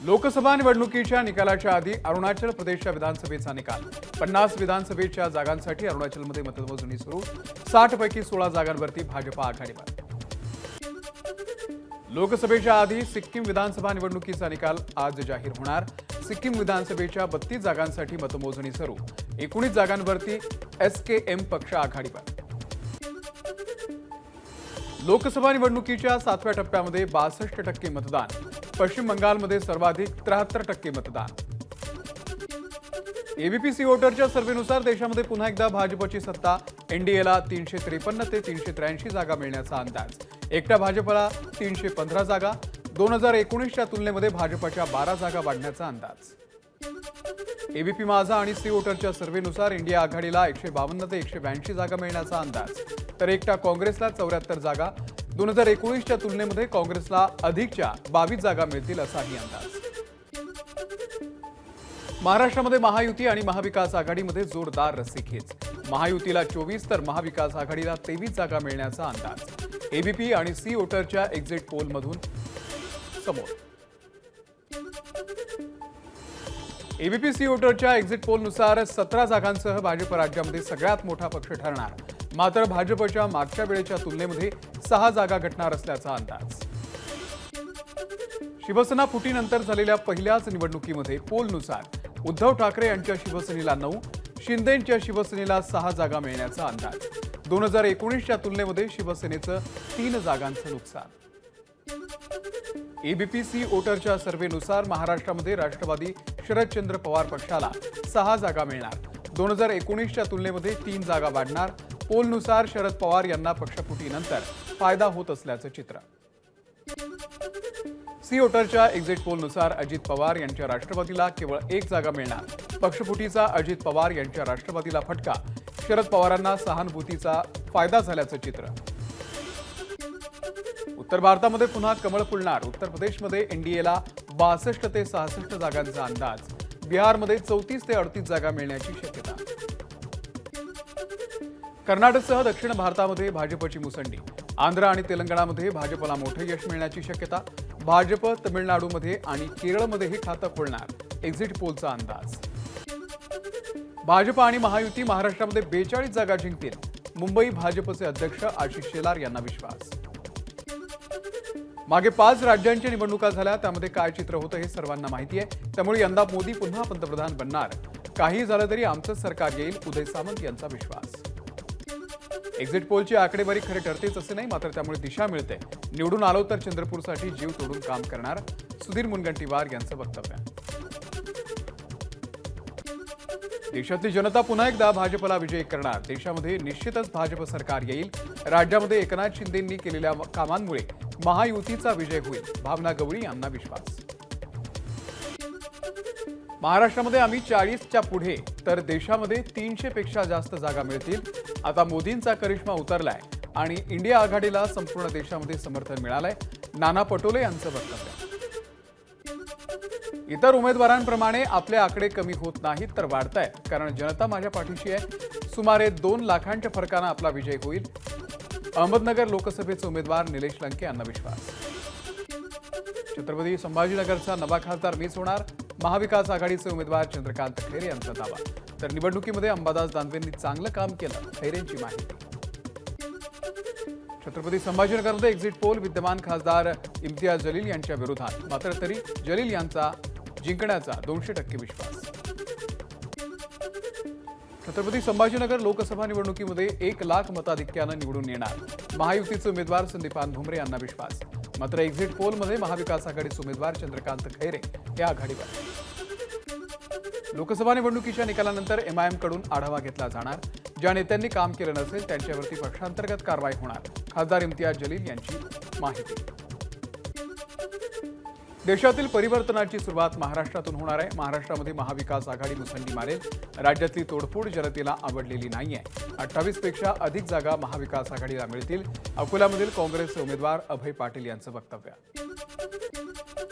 लोकसभा निवडणुकीच्या निकालाच्या आधी अरुणाचल प्रदेशच्या विधानसभेचा निकाल 50 विधानसभेच्या जागांसाठी अरुणाचलमध्ये मतमोजणी सुरू 60 पैकी 16 जागांवरती भाजप आघाडीवर। लोकसभेच्या आधी सिक्कीम विधानसभा निवडणुकीचा निकाल आज जाहीर होणार। सिक्कीम विधानसभेच्या 32 जागांसाठी मतमोजणी सुरू 19 जागांवरती एसकेएम पक्ष आघाडीवर। लोकसभा निवडणुकीच्या 7व्या टप्प्यामध्ये 62% मतदान। पश्चिम बंगालमध्ये सर्वाधिक 73% मतदान। एबीपी वोटरच्या सर्व्हेनुसार देशामध्ये पुन्हा एकदा भाजपची सत्ता। एनडीएला 353 ते 383 जागा मिळण्याचा अंदाज। एकट्या भाजपला 315 जागा। 2019च्या तुलनेमध्ये भाजपच्या 12 जागा वाढण्याचा अंदाज। एबीपी माझा आणि वोटरच्या सर्व्हेनुसार इंडिया आघाडीला 152 ते 182 जागा मिळण्याचा अंदाज, तर एकट्या काँग्रेसला 74 जागा। 2019च्या तुलनेमध्ये काँग्रेसला अधिकच्या 22 जागा मिळतील असाही अंदाज। महाराष्ट्रामध्ये महायुती आणि महाविकास आघाडीमध्ये जोरदार रस्सीखेच। महायुतीला 24 तर महाविकास आघाडीला 23 जागा मिळण्याचा अंदाज। एबीपी आणि वोटरच्या एक्झिट पोलमधून समोर। एबीपी वोटरच्या एक्झिट पोलनुसार 17 जागांसह भाजप राज्यामध्ये सगळ्यात मोठा पक्ष ठरणार। मात्र भाजपच्या मागच्या वेळेच्या तुलनेमध्ये 6 जागा घटणार असल्याचा अंदाज। शिवसेना फुटीनंतर झालेल्या पहिल्याच निवडणुकीमध्ये पोलनुसार उद्धव ठाकरे यांच्या शिवसेनेला 9, शिंदेंच्या शिवसेनेला 6 जागा मिळण्याचा अंदाज। 2019च्या तुलनेमध्ये शिवसेनेचं 3 जागांचं नुकसान। एबीपी वोटरच्या सर्व्हेनुसार महाराष्ट्रामध्ये राष्ट्रवादी शरदचंद्र पवार पक्षाला 6 जागा मिळणार। 2019च्या तुलनेमध्ये 3 जागा वाढणार। पोलनुसार शरद पवार यांना पक्षफुटीनंतर फायदा होत असल्याचं चित्र। वोटरच्या एक्झिट पोलनुसार अजित पवार यांच्या राष्ट्रवादीला केवळ 1 जागा मिळणार। पक्षफुटीचा अजित पवार यांच्या राष्ट्रवादीला फटका। शरद पवारांना सहानुभूतीचा फायदा झाल्याचं चित्र। उत्तर भारतामध्ये पुन्हा कमळ फुलणार। उत्तर प्रदेशमध्ये एनडीएला 62 ते 66 जागांचा अंदाज। बिहारमध्ये 34 ते 38 जागा मिळण्याची शक्यता। कर्नाटकसह दक्षिण भारतामध्ये भाजपची मुसंडी। आंध्र आणि तेलंगणामध्ये भाजपला मोठे यश मिळण्याची शक्यता। भाजप तमिळनाडूमध्ये आणि केरळमध्येही खातं खोलणार। एक्झिट पोलचा अंदाज। भाजप आणि महायुती महाराष्ट्रामध्ये 42 जागा जिंकतील। मुंबई भाजपचे अध्यक्ष आशिष शेलार यांना विश्वास। मागे 5 राज्यांच्या निवडणुका झाल्या, त्यामध्ये काय चित्र होतं हे सर्वांना माहिती आहे। त्यामुळे यंदा मोदी पुन्हा पंतप्रधान बनणार। काही झालं तरी आमचं सरकार येईल, उदय सामंत यांचा विश्वास। एक्झिट पोलची आकडेवारी खरे ठरतेच असे नाही, मात्र त्यामुळे दिशा मिळते। निवडून आलो तर चंद्रपूरसाठी जीव तोडून काम करणार, सुधीर मुनगंटीवार यांचं वक्तव्य। देशातली जनता पुन्हा एकदा भाजपला विजयी करणार। देशामध्ये निश्चितच भाजप सरकार येईल। राज्यामध्ये एकनाथ शिंदेंनी केलेल्या कामांमुळे महायुतीचा विजय होईल, भावना गवळी यांना विश्वास। महाराष्ट्रामध्ये आम्ही 40च्या पुढे तर देशामध्ये 300 पेक्षा जास्त जागा मिळतील। आता मोदींचा करिश्मा उतरलाय आणि इंडिया आघाडीला संपूर्ण देशामध्ये समर्थन मिळालंय, नाना पटोले यांचं वक्तव्य। इतर उमेदवारांप्रमाणे आपले आकडे कमी होत नाहीत तर वाढतायत, कारण जनता माझ्या पाठीशी आहे। सुमारे 2 लाखांच्या फरकानं आपला विजय होईल। अहमदनगर लोकसभेचे उमेदवार निलेश लंके यांना विश्वास। छत्रपती संभाजीनगरचा नवा खासदार मीच होणार, महाविकास आघाडीचे उमेदवार चंद्रकांत खैरे यांचा दावा। तर निवडणुकीमध्ये अंबादास दानवेंनी चांगलं काम केलं, खैरेंची माहिती। छत्रपती संभाजीनगरमध्ये एक्झिट पोल विद्यमान खासदार इम्तियाज जलील यांच्या विरोधात, मात्र तरी जलील यांचा जिंकण्याचा 200% विश्वास। छत्रपती संभाजीनगर लोकसभा निवडणुकीमध्ये 1 लाख मताधिक्यानं निवडून येणार। महायुतीचे उमेदवार संदीपान भुमरे यांना विश्वास, मात्र एक्झिट पोलमध्ये महाविकास आघाडीचे उमेदवार चंद्रकांत खैरे हे आघाडीवर। लोकसभा निवडणुकीच्या निकालानंतर एमआयएम कडून आढावा घेतला जाणार। ज्या नेत्यांनी काम केलं नसेल त्यांच्यावरती पक्षांतर्गत कारवाई होणार, खासदार इम्तियाज जलील यांची माहिती। देशातील परिवर्तनाची सुरुवात महाराष्ट्रातून होणार आहे। महाराष्ट्रामध्ये महाविकास आघाडी मुसंडी मारेल। राज्यातली तोडफोड जनतेला आवडलेली नाहीये। 28 पेक्षा अधिक जागा महाविकास आघाडीला मिळतील। अकोल्यामधील काँग्रेसचे उमेदवार अभय पाटील यांचं वक्तव्य।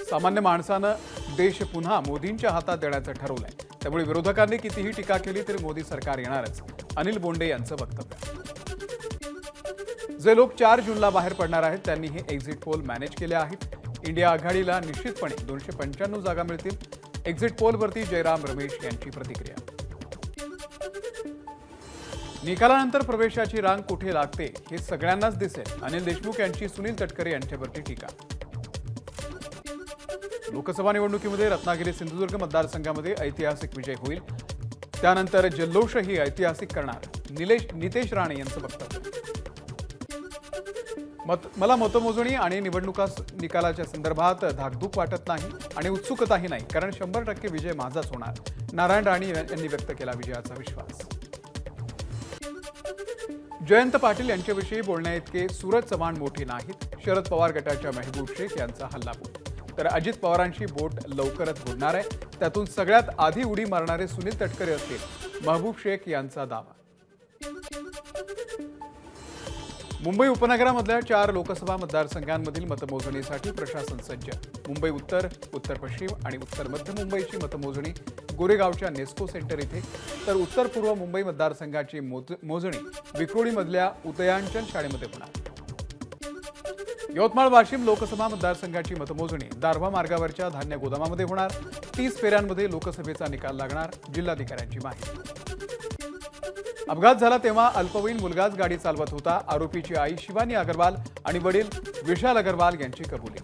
सामान्य माणसानं देश पुन्हा मोदींच्या हातात देण्याचं ठरवलंय, त्यामुळे विरोधकांनी कितीही टीका केली तरी मोदी सरकार येणारच, अनिल बोंडे यांचं वक्तव्य। जे लोक 4 जूनला बाहेर पडणार आहेत त्यांनी हे एक्झिट पोल मॅनेज केले आहेत। इंडिया आघाडीला निश्चितपणे 295 जागा मिळतील. एक्झिट पोलवरती जयराम रमेश यांची प्रतिक्रिया. निकालानंतर प्रवेशाची रांग कुठे लागते हे सगळ्यांनाच दिसेल. अनिल देशमुख यांची सुनील तटकरे यांच्यावरती टीका. लोकसभा निवडणुकीमध्ये रत्नागिरी सिंधुदुर्ग मतदारसंघामध्ये ऐतिहासिक विजय होईल. त्यानंतर जल्लोषही ऐतिहासिक करणार नितेश राणे यांचं वक्तव्य. मला मतमोजणी आणि निवडणुका निकालाच्या संदर्भात धाकधूक वाटत नाही आणि उत्सुकताही नाही, कारण 100% विजय माझाच होणार. नारायण राणे यांनी व्यक्त केला विजयाचा विश्वास. जयंत पाटील यांच्याविषयी बोलण्याइतके सूरज चव्हाण मोठे नाहीत. शरद पवार गटाच्या महबूब शेख यांचा हल्लाबोल. तर अजित पवारांची बोट लवकरच बुडणार आहे. त्यातून सगळ्यात आधी उडी मारणारे सुनील तटकरे असतील, महबूब शेख यांचा दावा. मुंबई उपनगरामधल्या 4 लोकसभा मतदारसंघांमधील मतमोजणीसाठी प्रशासन सज्ज. मुंबई उत्तर, उत्तर पश्चिम आणि उत्तर मध्य मुंबईची मतमोजणी गोरेगावच्या नेस्को सेंटर इथे, तर उत्तर पूर्व मुंबई मतदारसंघाची मोजणी विक्रोळीमधल्या उदयांचल शाळेमध्ये होणार. यवतमाळ वाशिम लोकसभा मतदारसंघाची मतमोजणी दारव्हा मार्गावरच्या धान्य गोदामामध्ये होणार. 30 फेऱ्यांमध्ये लोकसभेचा निकाल लागणार, जिल्हाधिकाऱ्यांची माहिती. अपघात झाला तेव्हा अल्पवयीन मुलगाच गाडी चालवत होता. आरोपीची आई शिवानी अग्रवाल आणि वडील विशाल अग्रवाल यांची कबुली.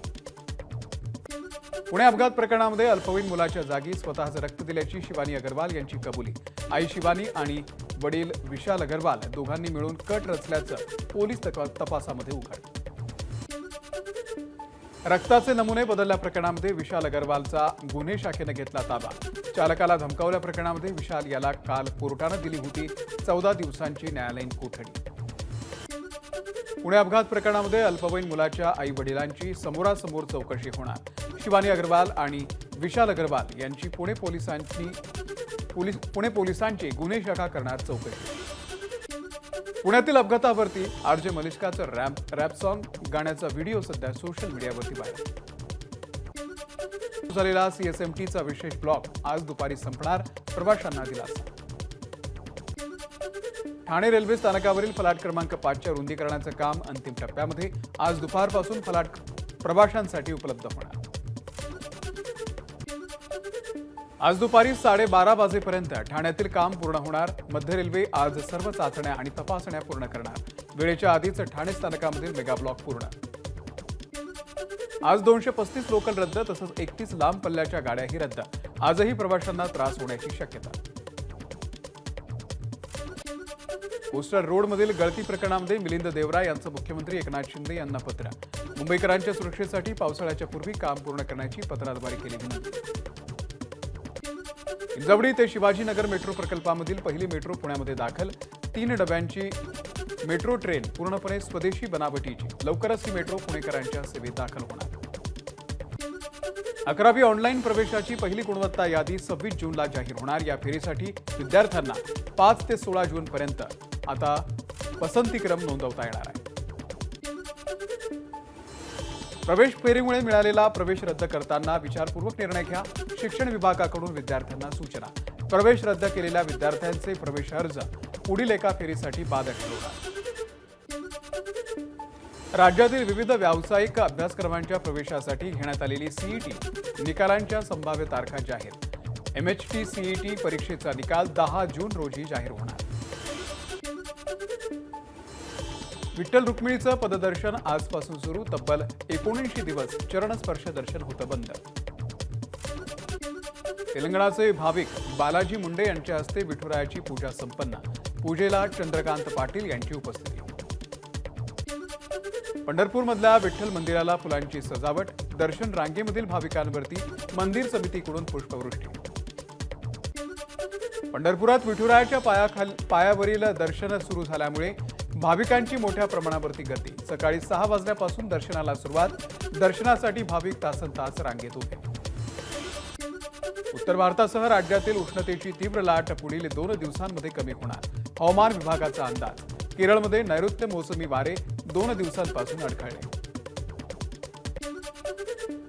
पुणे अपघात प्रकरणामध्ये अल्पवयीन मुलाच्या जागी स्वतःचं रक्त दिल्याची शिवानी अग्रवाल यांची कबुली. आई शिवानी आणि वडील विशाल अग्रवाल दोघांनी मिळून कट रचल्याचं पोलीस तपासामध्ये उघड. रक्ताचे नमुने बदलल्या प्रकरणामध्ये विशाल अग्रवालचा गुन्हे शाखेनं घेतला ताबा. चालकाला धमकावल्या प्रकरणामध्ये विशाल याला काल कोर्टानं दिली होती 14 दिवसांची न्यायालयीन कोठडी. पुणे अपघात प्रकरणामध्ये अल्पवयीन मुलाच्या आई वडिलांची समोरासमोर चौकशी होणार. शिवानी अग्रवाल आणि विशाल अग्रवाल यांची पुणे पोलिसांची गुन्हे शाखा करणार चौकशी. पुण्यातील अपघातावरती आरजे मलिष्काचं रॅप सॉन्ग गाण्याचा व्हिडिओ सध्या सोशल मीडियावरती व्हायरल झालेला. सीएसएमटीचा विशेष ब्लॉक आज दुपारी संपणार, प्रवाशांना दिलासा. ठाणे रेल्वे स्थानकावरील फलाट क्रमांक 5च्या रुंदीकरणाचं काम अंतिम टप्प्यामध्ये. आज दुपारपासून फलाट प्रवाशांसाठी उपलब्ध होणार. आज दुपारी 12:30 वाजेपर्यंत ठाण्यातील काम पूर्ण होणार. मध्य रेल्वे आज सर्व चाचण्या आणि तपासण्या पूर्ण करणार. वेळेच्या आधीच ठाणे स्थानकामधील मेगा ब्लॉक पूर्ण. आज 235 लोकल रद्द, तसंच 31 लांब पल्ल्याच्या गाड्याही रद्द. आजही प्रवाशांना त्रास होण्याची शक्यता. कोस्टल रोडमधील गळती प्रकरणामध्ये मिलिंद देवरा यांचं मुख्यमंत्री एकनाथ शिंदे यांना पत्र. मुंबईकरांच्या सुरक्षेसाठी पावसाळ्याच्या पूर्वी काम पूर्ण करण्याची पत्राद्वारे केली विनंती. इंजवडी ते शिवाजीनगर मेट्रो प्रकल्पामधील पहिली मेट्रो पुण्यामध्ये दाखल. 3 डब्यांची मेट्रो ट्रेन पूर्णपणे स्वदेशी बनावटीची. लवकरच ही मेट्रो पुणेकरांच्या सेवेत दाखल होणार. 11वी ऑनलाईन प्रवेशाची पहिली गुणवत्ता यादी 26 जूनला जाहीर होणार. या फेरीसाठी विद्यार्थ्यांना 5 ते 16 जूनपर्यंत आता पसंतीक्रम नोंदवता येणार आहे. प्रवेश फेरीमुळे मिळालेला प्रवेश रद्द करताना विचारपूर्वक निर्णय घ्या. शिक्षण विभागाकडून विद्यार्थ्यांना सूचना. प्रवेश रद्द केलेल्या विद्यार्थ्यांचे प्रवेश अर्ज पुढील एका फेरीसाठी बाद ठरवणार. राज्यातील विविध व्यावसायिक अभ्यासक्रमांच्या प्रवेशासाठी घेण्यात आलेली सीईटी निकालांच्या संभाव्य तारखा जाहीर. MHT सीईटी परीक्षेचा निकाल 10 जून रोजी जाहीर होणार. विठ्ठल रुक्मिणीचं पददर्शन आजपासून सुरू. तब्बल 79 दिवस चरणस्पर्श दर्शन होतं बंद. तेलंगणाचे भाविक बालाजी मुंडे यांच्या हस्ते विठुरायाची पूजा संपन्न. पूजेला चंद्रकांत पाटील यांची उपस्थिती. पंढरपूरमधल्या विठ्ठल मंदिराला फुलांची सजावट. दर्शन रांगेमधील भाविकांवरती मंदिर समितीकडून पुष्पवृष्टी. पंढरपुरात विठुरायाच्या पायावरील दर्शन सुरू झाल्यामुळे भाविकांची मोठ्या प्रमाणावरती गर्दी. सकाळी 6 वाजल्यापासून दर्शनाला सुरुवात. दर्शनासाठी भाविक तासनतास रांगेत उभे. उत्तर भारतासह राज्यातील उष्णतेची तीव्र लाट पुढील 2 दिवसांमध्ये कमी होणार. हवामान विभागाचा अंदाज. केरळमध्ये नैऋत्य मोसमी वारे 2 दिवसांपासून अडखळले.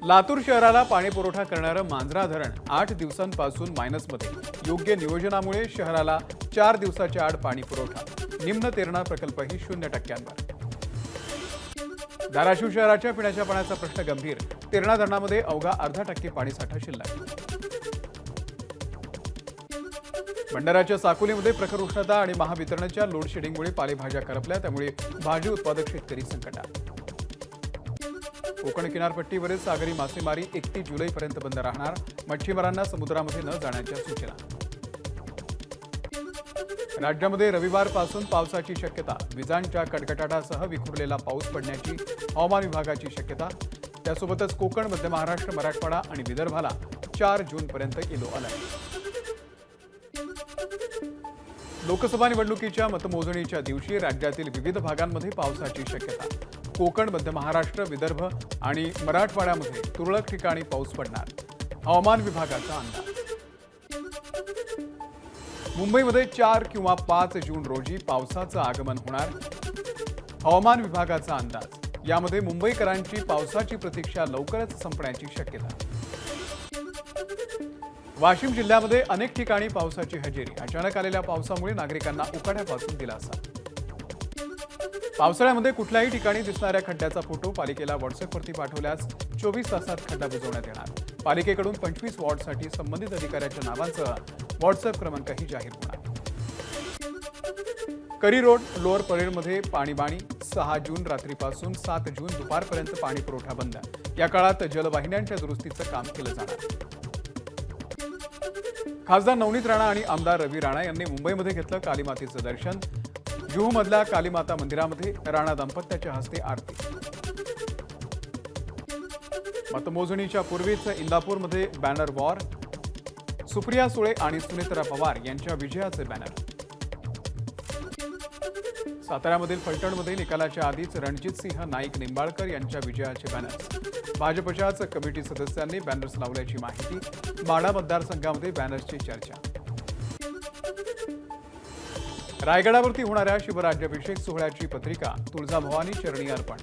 लातूर शहराला पाणीपुरवठा करणारं मांजरा धरण 8 दिवसांपासून मायनसमध्ये. योग्य नियोजनामुळे शहराला 4 दिवसाच्या आड पाणी पुरवठा. निम्न तेरणा प्रकल्पही 0%वर. धाराशिव शहराच्या पिण्याच्या पाण्याचा प्रश्न गंभीर। तेरणा धरणामध्ये अवघा अर्धा टक्के पाणीसाठा शिल्लक। भंडाऱ्याच्या साकोलीमध्ये प्रखर उष्णता आणि महावितरणच्या लोड शेडिंगमुळे पालेभाज्या करपल्या, त्यामुळे भाजी उत्पादक शेतकरी संकटात। कोकण किनारपट्टीवरील सागरी मासेमारी 31 जुलैपर्यंत बंद राहणार। मच्छीमारांना समुद्रामध्ये न जाण्याच्या सूचना। राज्यामध्ये रविवारपासून पावसाची शक्यता। विजांच्या कडकडाटासह विखुरलेला पाऊस पडण्याची हवामान विभागाची शक्यता। त्यासोबतच कोकण, मध्य महाराष्ट्र, मराठवाडा आणि विदर्भाला 4 जूनपर्यंत येलो अलर्ट। लोकसभा निवडणुकीच्या मतमोजणीच्या दिवशी राज्यातील विविध भागांमध्ये पावसाची शक्यता। कोकण, मध्य महाराष्ट्र, विदर्भ आणि मराठवाड्यामध्ये तुरळक ठिकाणी पाऊस पडणार, हवामान विभागाचा अंदाज। मुंबईमध्ये 4 किंवा 5 जून रोजी पावसाचं आगमन होणार, हवामान विभागाचा अंदाज। यामध्ये मुंबईकरांची पावसाची प्रतीक्षा लवकरच संपण्याची शक्यता। वाशिम जिल्ह्यामध्ये अनेक ठिकाणी पावसाची हजेरी। अचानक आलेल्या पावसामुळे नागरिकांना उकाड्यापासून दिलासा। पावसाळ्यामध्ये कुठल्याही ठिकाणी दिसणाऱ्या खड्ड्याचा फोटो पालिकेला व्हॉट्सअपवरती पाठवल्यास 24 तासात खड्डा बुजवण्यात येणार। पालिकेकडून 25 वॉर्डसाठी संबंधित अधिकाऱ्याच्या नावांसह व्हॉट्सअप क्रमांकही जाहीर होणार। करी रोड, लोअर परेलमध्ये पाणीबाणी। 6 जून रात्रीपासून 7 जून दुपारपर्यंत पाणी पुरवठा बंद। या काळात जलवाहिन्यांच्या दुरुस्तीचं काम केलं जाणार। खासदार नवनीत राणा आणि आमदार रवी राणा यांनी मुंबईमध्ये घेतलं कालीमातेचं दर्शन। जुहूमधल्या कालीमाता मंदिरामध्ये राणा दाम्पत्याच्या हस्ते आरती। मतमोजणीच्या पूर्वीच इंदापूरमध्ये बॅनर वॉर। सुप्रिया सुळे आणि सुनेत्रा पवार यांच्या विजयाचे बॅनर। साताऱ्यामधील फलटणमध्ये निकालाच्या आधीच रणजितसिंह नाईक निंबाळकर यांच्या विजयाचे बॅनर्स। भाजपच्याच कमिटी सदस्यांनी बॅनर्स लावल्याची माहिती। माढा मतदारसंघामध्ये बॅनर्सची चर्चा। रायगडावरती होणाऱ्या शिवराज्याभिषेक सोहळ्याची पत्रिका तुळजाभवानी चरणी अर्पण।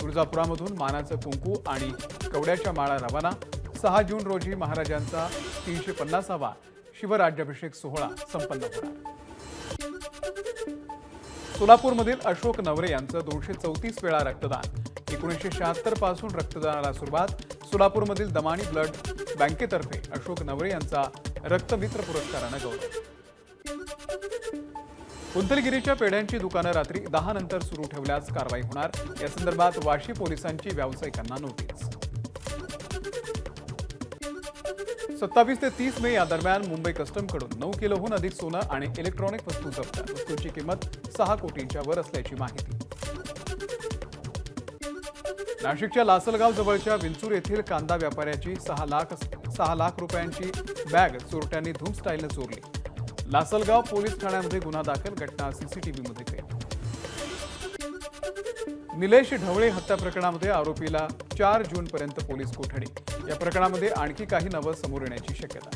तुळजापुरामधून मानाचं कुंकू आणि कवड्याच्या माळा रवाना। 6 जून रोजी महाराजांचा 350वा शिवराज्याभिषेक सोहळा संपन्न होणार। सोलापूरमधील अशोक नवरे यांचं 234 वेळा रक्तदान। 1976 पासून रक्तदानाला सुरुवात। सोलापूरमधील दमानी ब्लड बँकेतर्फे अशोक नवरे यांचा रक्तमित्र पुरस्कारानं गौरव। कुंतलगिरीच्या पेढ्यांची दुकानं रात्री 10 नंतर सुरू ठेवल्यास कारवाई होणार। या संदर्भात वाशी पोलिसांची व्यावसायिकांना नोटीस। 27 ते 30 मे या दरम्यान मुंबई कस्टमकडून 9 किलोहून अधिक सोनं आणि इलेक्ट्रॉनिक वस्तू जप्त। वस्तूंची किंमत 6 कोटींच्या वर असल्याची माहिती। नाशिकच्या लासलगाव जवळच्या विंचूर येथील कांदा व्यापाऱ्याची 6 लाख रुपयांची बॅग चोरट्यांनी धूम स्टाईलने चोरली। लासलगाव पोलीस ठाण्यामध्ये गुन्हा दाखल। घटना सीसीटीव्हीमध्ये कैद। निलेश ढवळे हत्या प्रकरणामध्ये आरोपीला 4 जूनपर्यंत पोलीस कोठडी। या प्रकरणामध्ये आणखी काही नवं समोर येण्याची शक्यता।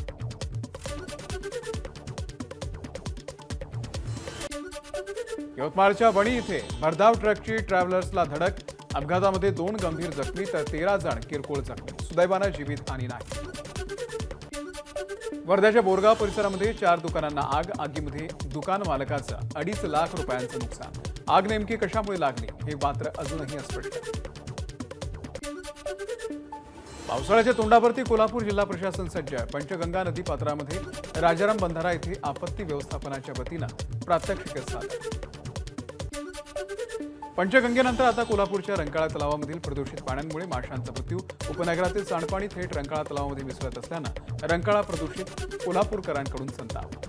यवतमाळच्या वणी इथे भरधाव ट्रकची ट्रॅव्हलर्सला धडक। अपघातामध्ये 2 गंभीर जखमी तर 13 जण किरकोळ जखमी। सुदैवानं जीवितहानी नाही। वर्ध्याच्या बोरगाव परिसरामध्ये 4 दुकानांना आग। आगीमध्ये दुकान मालकाचं 2.5 लाख रुपयांचं नुकसान। आग नेमकी कशामुळे लागली हे मात्र अजूनही अस्पष्ट आहे। पावसाळ्याच्या तोंडावरती कोल्हापूर जिल्हा प्रशासन सज्ज। पंचगंगा नदी पात्रामध्ये राजाराम बंधारा येथे आपत्ती व्यवस्थापनाच्या वतीनं प्रात्यक्षिक सादर। पंचगंगेनंतर आता कोल्हापूरच्या रंकाळा तलावामधील प्रदूषित पाण्यामुळे माशांचा मृत्यू। उपनगरातील सांडपाणी थेट रंकाळा तलावामध्ये मिसळत असल्यानं रंकाळा प्रदूषित। कोल्हापूरकरांकडून संताप।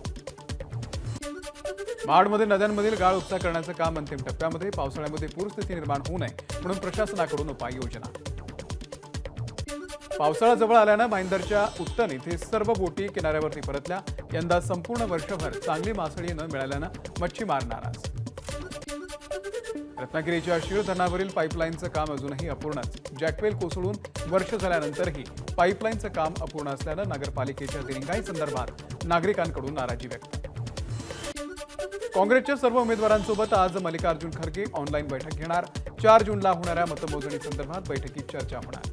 महाडमध्ये नद्यांमधील गाळ उपसा करण्याचं काम अंतिम टप्प्यामध्ये। पावसाळ्यामध्ये पूरस्थिती निर्माण होऊ नये म्हणून प्रशासनाकडून उपाययोजना। पावसाळा जवळ आल्यानं भाईंदरच्या उत्तन इथे सर्व बोटी किनाऱ्यावरती परतल्या। यंदा संपूर्ण वर्षभर चांगली मासळी न मिळाल्यानं मच्छीमार नाराज। रत्नागिरीच्या शीळ धरणावरील पाईपलाईनचं काम अजूनही अपूर्णच। जॅकवेल कोसळून वर्ष झाल्यानंतरही पाईपलाईनचं काम अपूर्ण असल्यानं नगरपालिकेच्या दिरंगाईसंदर्भात नागरिकांकडून नाराजी व्यक्त। काँग्रेसच्या सर्व उमेदवारांसोबत आज मल्लिकार्जुन खरगे ऑनलाईन बैठक घेणार। 4 जूनला होणाऱ्या मतमोजणीसंदर्भात बैठकीत चर्चा होणार।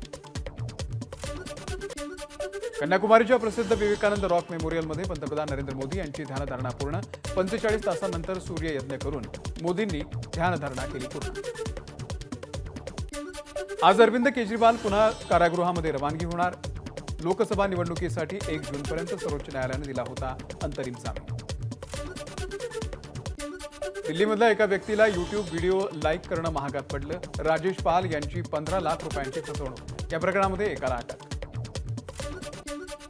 कन्याकुमारीच्या प्रसिद्ध विवेकानंद रॉक मेमोरियलमध्ये पंतप्रधान नरेंद्र मोदी यांची ध्यानधारणा पूर्ण। 45 तासांनंतर सूर्ययज्ञ करून मोदींनी ध्यानधारणा केली पूर्ण। आज अरविंद केजरीवाल पुन्हा कारागृहामध्ये रवानगी होणार। लोकसभा निवडणुकीसाठी 1 जूनपर्यंत सर्वोच्च न्यायालयाने दिला होता अंतरिम जामीन। दिल्लीमधल्या एका व्यक्तीला यूट्यूब व्हिडिओ लाईक करणं महागात पडलं। राजेश पाल यांची 15 लाख रुपयांची फसवणूक, या प्रकरणामध्ये एकाला अटक।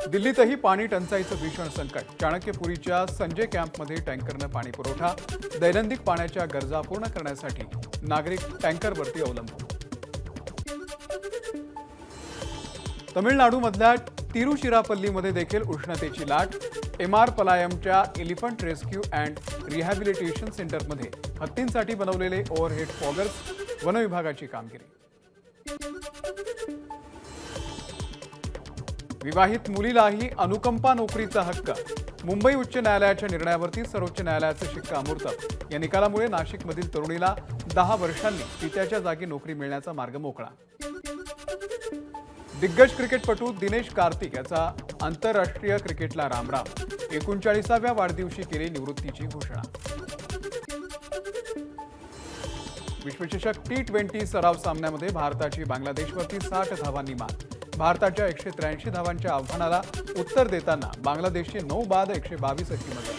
दिल्लीतही पाणी टंचाईचं भीषण संकट। चाणक्यपुरीच्या संजय कॅम्पमध्ये टँकरनं पाणी पुरवठा। दैनंदिन पाण्याच्या गरजा पूर्ण करण्यासाठी नागरिक टँकरवरती अवलंबून। तमिळनाडूमधल्या तिरुचिरापल्लीमध्ये देखील उष्णतेची लाट। एमआर पलायमच्या एलिफंट रेस्क्यू अँड रिहॅबिलिटेशन सेंटरमध्ये हत्तींसाठी बनवलेले ओव्हरहेड फॉगर्स, वनविभागाची कामगिरी। विवाहित मुलीलाही अनुकंपा नोकरीचा हक्क। मुंबई उच्च न्यायालयाच्या निर्णयावरती सर्वोच्च न्यायालयाचं शिक्कामोर्तब। या निकालामुळे नाशिकमधील तरुणीला 10 वर्षांनी पित्याच्या जागी नोकरी मिळण्याचा मार्ग मोकळा। दिग्गज क्रिकेटपटू दिनेश कार्तिक याचा आंतरराष्ट्रीय क्रिकेटला रामराम। 39व्या वाढदिवशी केली निवृत्तीची घोषणा। विश्वचषक T20 सराव सामन्यामध्ये भारताची बांगलादेशवरती 60 धावांनी मात। भारताच्या 183 धावांच्या आव्हानाला उत्तर देताना बांगलादेशची 9 बाद 122 अशी मदत।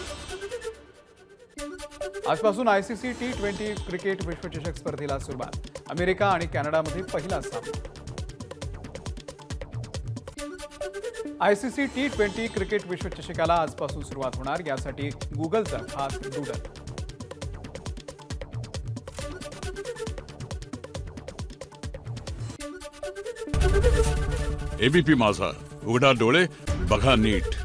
आजपासून ICC T20 क्रिकेट विश्वचषक स्पर्धेला सुरुवात। अमेरिका आणि कॅनडामध्ये पहिला सामना। ICC T20 क्रिकेट विश्वचषकाला आजपासून सुरुवात होणार, यासाठी गुगलचा खास डूडल। ABP माझा, उघडा डोळे बघा नीट।